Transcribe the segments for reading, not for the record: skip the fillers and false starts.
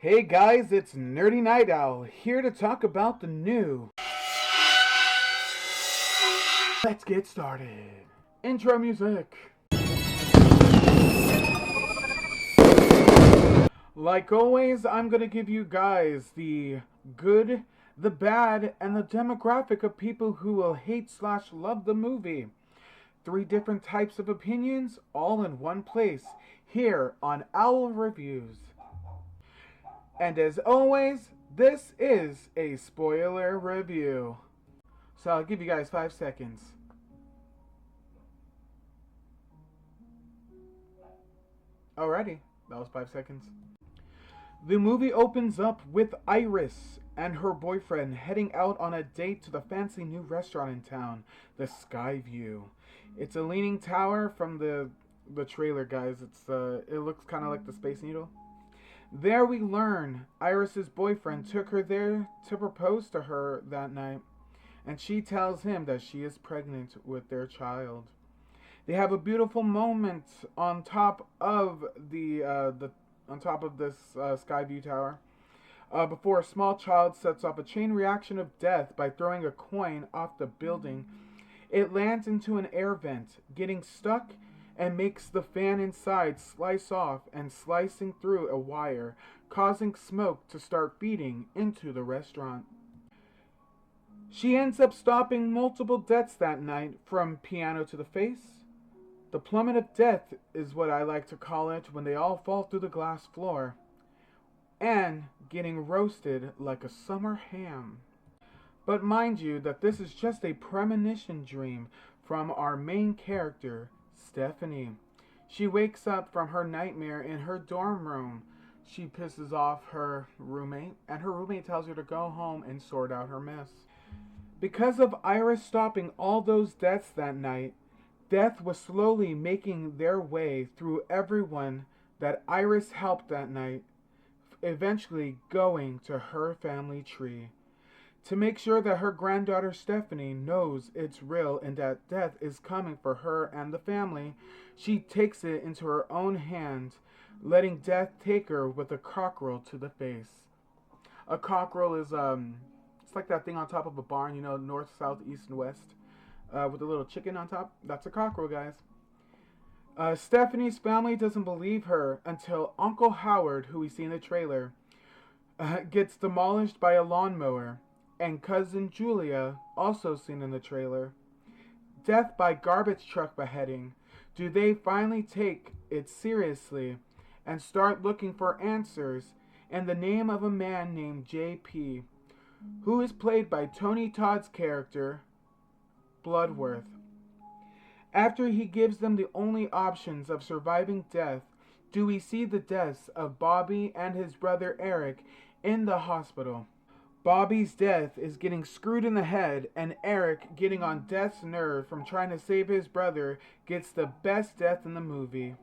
Hey guys, it's Nerdy Night Owl here to talk about the new. Let's get started. Intro music. Like always, I'm gonna give you guys the good, the bad, and the demographic of people who will hate/love the movie. 3 different types of opinions, all in one place, here on Owl Reviews. And as always, this is a spoiler review. So I'll give you guys 5 seconds. Alrighty, that was 5 seconds. The movie opens up with Iris and her boyfriend heading out on a date to the fancy new restaurant in town, the Skyview. It's a leaning tower from the trailer, guys. It looks kind of like the Space Needle. There we learn Iris's boyfriend took her there to propose to her that night, and she tells him that she is pregnant with their child. They have a beautiful moment on top of this Skyview tower before a small child sets off a chain reaction of death by throwing a coin off the building. It lands into an air vent, getting stuck, and makes the fan inside slice off and slicing through a wire, causing smoke to start feeding into the restaurant. She ends up stopping multiple deaths that night, from piano to the face. The plummet of death is what I like to call it when they all fall through the glass floor, and getting roasted like a summer ham. But mind you that this is just a premonition dream from our main character, Stephanie. She wakes up from her nightmare in her dorm room. She pisses off her roommate, and her roommate tells her to go home and sort out her mess. Because of Iris stopping all those deaths that night, death was slowly making their way through everyone that Iris helped that night, eventually going to her family tree. To make sure that her granddaughter Stephanie knows it's real and that death is coming for her and the family, she takes it into her own hands, letting death take her with a cockerel to the face. A cockerel is it's like that thing on top of a barn, north, south, east, and west, with a little chicken on top. That's a cockerel, guys. Stephanie's family doesn't believe her until Uncle Howard, who we see in the trailer, gets demolished by a lawnmower. And cousin Julia, also seen in the trailer. Death by garbage truck beheading. Do they finally take it seriously and start looking for answers in the name of a man named JP, who is played by Tony Todd's character, Bloodworth? After he gives them the only options of surviving death, do we see the deaths of Bobby and his brother Eric in the hospital? Bobby's death is getting screwed in the head, and Eric, getting on death's nerve from trying to save his brother, gets the best death in the movie.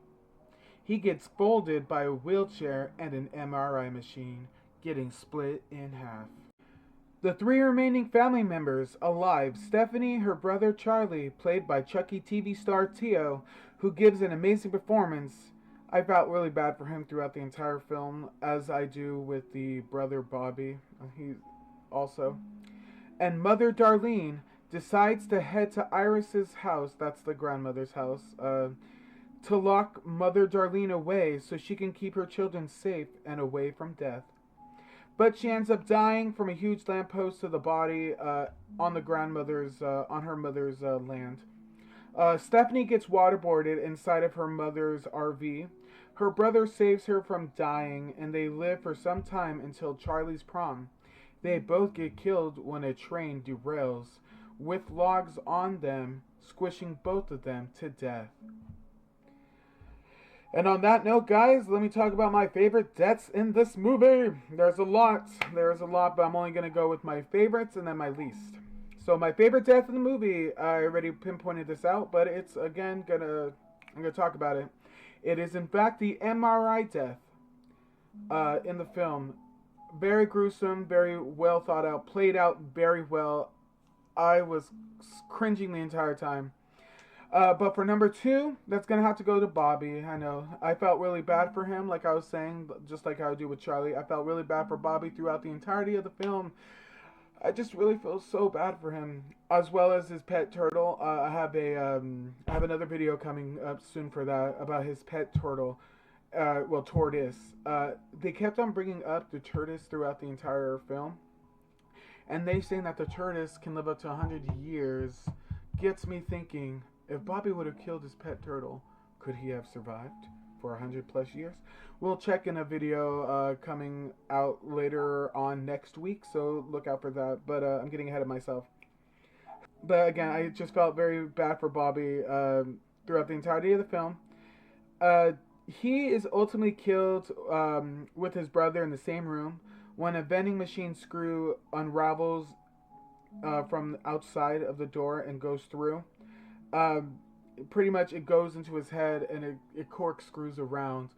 He gets folded by a wheelchair and an MRI machine, getting split in half. The 3 remaining family members alive: Stephanie, her brother Charlie, played by Chucky TV star Tio, who gives an amazing performance. I felt really bad for him throughout the entire film, as I do with the brother Bobby. He also. And Mother Darlene decides to head to Iris's house, that's the grandmother's house, to lock Mother Darlene away so she can keep her children safe and away from death. But she ends up dying from a huge lamppost to the body on her mother's land. Stephanie gets waterboarded inside of her mother's RV. Her brother saves her from dying, and they live for some time until Charlie's prom. They both get killed when a train derails, with logs on them, squishing both of them to death. And on that note, guys, let me talk about my favorite deaths in this movie. There's a lot, but I'm only going to go with my favorites and then my least. So my favorite death in the movie, I already pinpointed this out, but it's, again, I'm going to talk about it. It is, in fact, the MRI death in the film. Very gruesome, very well thought out, played out very well. I was cringing the entire time. But for number two, that's gonna have to go to Bobby. I know. I felt really bad for him, like I was saying, just like I do with Charlie. I felt really bad for Bobby throughout the entirety of the film. I just really feel so bad for him, as well as his pet turtle. I have another video coming up soon for that about his pet turtle. Well, tortoise. They kept on bringing up the tortoise throughout the entire film, and they saying that the tortoise can live up to 100 years. Gets me thinking: if Bobby would have killed his pet turtle, could he have survived for 100 plus years? We'll check in a video coming out later on next week, so look out for that. But I'm getting ahead of myself. But again, I just felt very bad for Bobby throughout the entirety of the film. Uh, he is ultimately killed with his brother in the same room when a vending machine screw unravels from outside of the door and goes through. Um, Pretty much it goes into his head and it corkscrews around.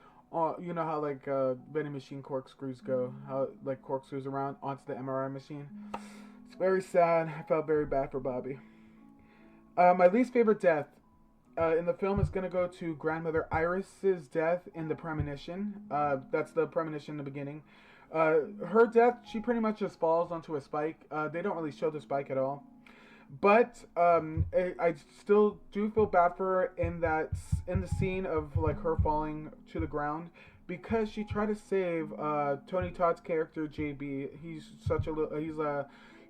You know how like vending machine corkscrews go, how like corkscrews around onto the MRI machine. It's very sad. I felt very bad for Bobby. My least favorite death in the film is gonna go to grandmother Iris's death in the premonition. That's the premonition in the beginning. Her death, she pretty much just falls onto a spike. They don't really show the spike at all. But I still do feel bad for her in the scene of like her falling to the ground because she tried to save Tony Todd's character JB. He's such a little he's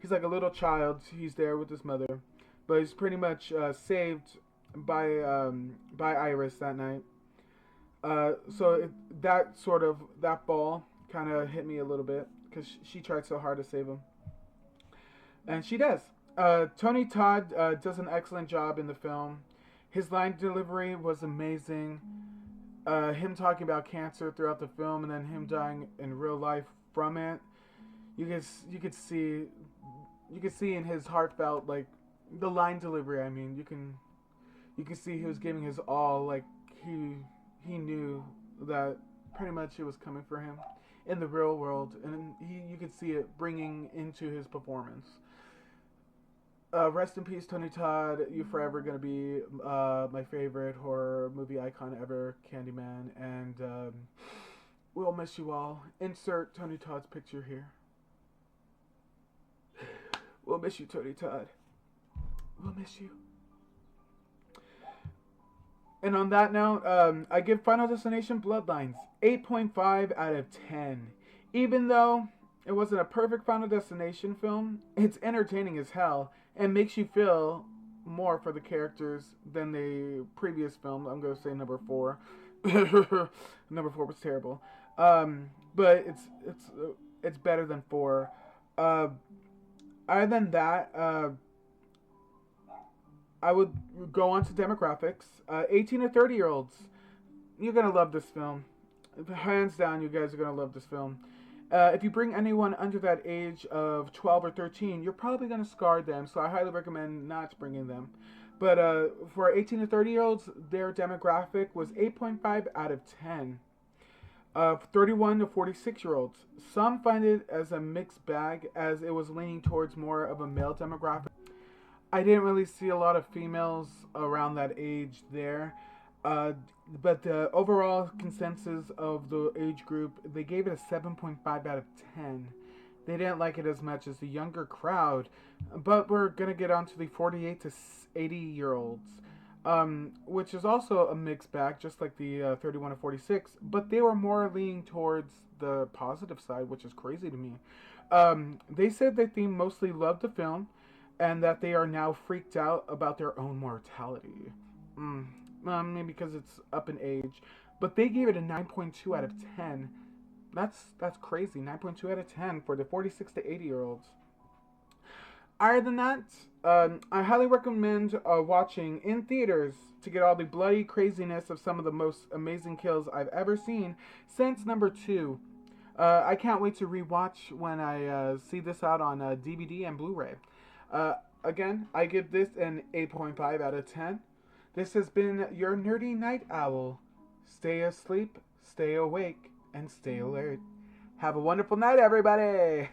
like a little child. He's there with his mother, but he's pretty much saved by Iris that night. That ball kind of hit me a little bit because she tried so hard to save him, and she does. Tony Todd does an excellent job in the film. His line delivery was amazing. Him talking about cancer throughout the film and then him dying in real life from it. You could see in his heartfelt like the line delivery. I mean, you can see he was giving his all. Like he knew that pretty much it was coming for him in the real world, and you could see it bringing into his performance. Rest in peace, Tony Todd. You're forever gonna be my favorite horror movie icon ever, Candyman, and we'll miss you all. Insert Tony Todd's picture here. We'll miss you, Tony Todd. We'll miss you. And on that note, I give Final Destination Bloodlines 8.5 out of 10. Even though it wasn't a perfect Final Destination film, it's entertaining as hell and makes you feel more for the characters than the previous film. I'm going to say number 4. Number 4 was terrible. But it's better than 4. Other than that, I would go on to demographics. 18 to 30 year olds, you're going to love this film. Hands down, you guys are going to love this film. If you bring anyone under that age of 12 or 13, you're probably going to scar them, so I highly recommend not bringing them. But for 18 to 30 year olds, their demographic was 8.5 out of 10. 31 to 46 year olds, some find it as a mixed bag as it was leaning towards more of a male demographic. I didn't really see a lot of females around that age there. But the overall consensus of the age group, they gave it a 7.5 out of 10. They didn't like it as much as the younger crowd. But we're going to get on to the 48 to 80 year olds, which is also a mixed bag, just like the 31 to 46. But they were more leaning towards the positive side, which is crazy to me. They said that they mostly loved the film and that they are now freaked out about their own mortality. Maybe because it's up in age. But they gave it a 9.2 out of 10. That's crazy. 9.2 out of 10 for the 46 to 80 year olds. Other than that, I highly recommend watching in theaters to get all the bloody craziness of some of the most amazing kills I've ever seen since number 2. I can't wait to rewatch when I see this out on DVD and Blu-ray. Again, I give this an 8.5 out of 10. This has been your Nerdy Night Owl. Stay asleep, stay awake, and stay alert. Have a wonderful night, everybody!